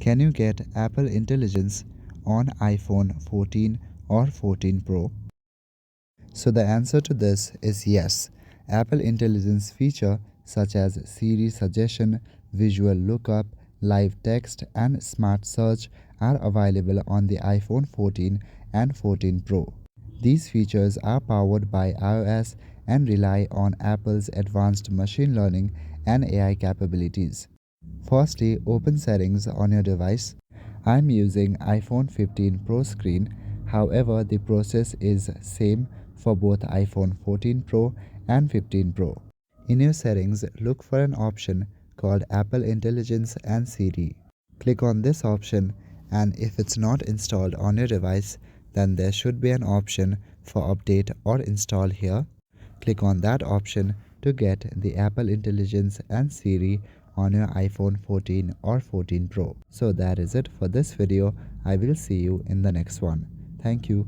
Can you get Apple Intelligence on iPhone 14 or 14 Pro? So the answer to this is yes. Apple Intelligence feature such as Siri suggestion, visual lookup, live text and smart search are available on the iPhone 14 and 14 Pro. These features are powered by iOS and rely on Apple's advanced machine learning and AI capabilities. Firstly, open settings on your device. I'm using iPhone 15 Pro screen. However, the process is same for both iPhone 14 Pro and 15 Pro. In your settings, look for an option called Apple Intelligence and Siri. Click on this option, and if it's not installed on your device, then there should be an option for update or install here. Click on that option to get the Apple Intelligence and Siri on your iPhone 14 or 14 Pro. So that is it for this video. I will see you in the next one. Thank you.